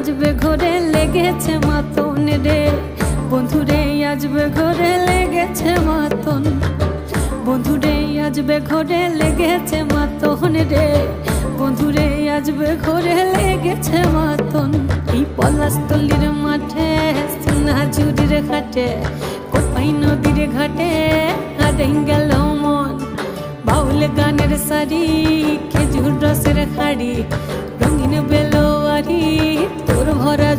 আজবে ঘরে লেগেছে মাতন রে, বন্ধুরে আজবে ঘরে লেগেছে মাতন, বন্ধুরে আজবে ঘরে লেগেছে মাতন রে, বন্ধুরে আজবে ঘরে লেগেছে মাতন। এই পলাশতলির মাঠে, সোনাঝুরির ঘাটে, কোপাই নদীর ঘাটে হারিয়ে গেল মন। বাউল গানের সারি, খেজুর রসের খাড়ি, রঙিন বেলোয়ারি, তোর ভরা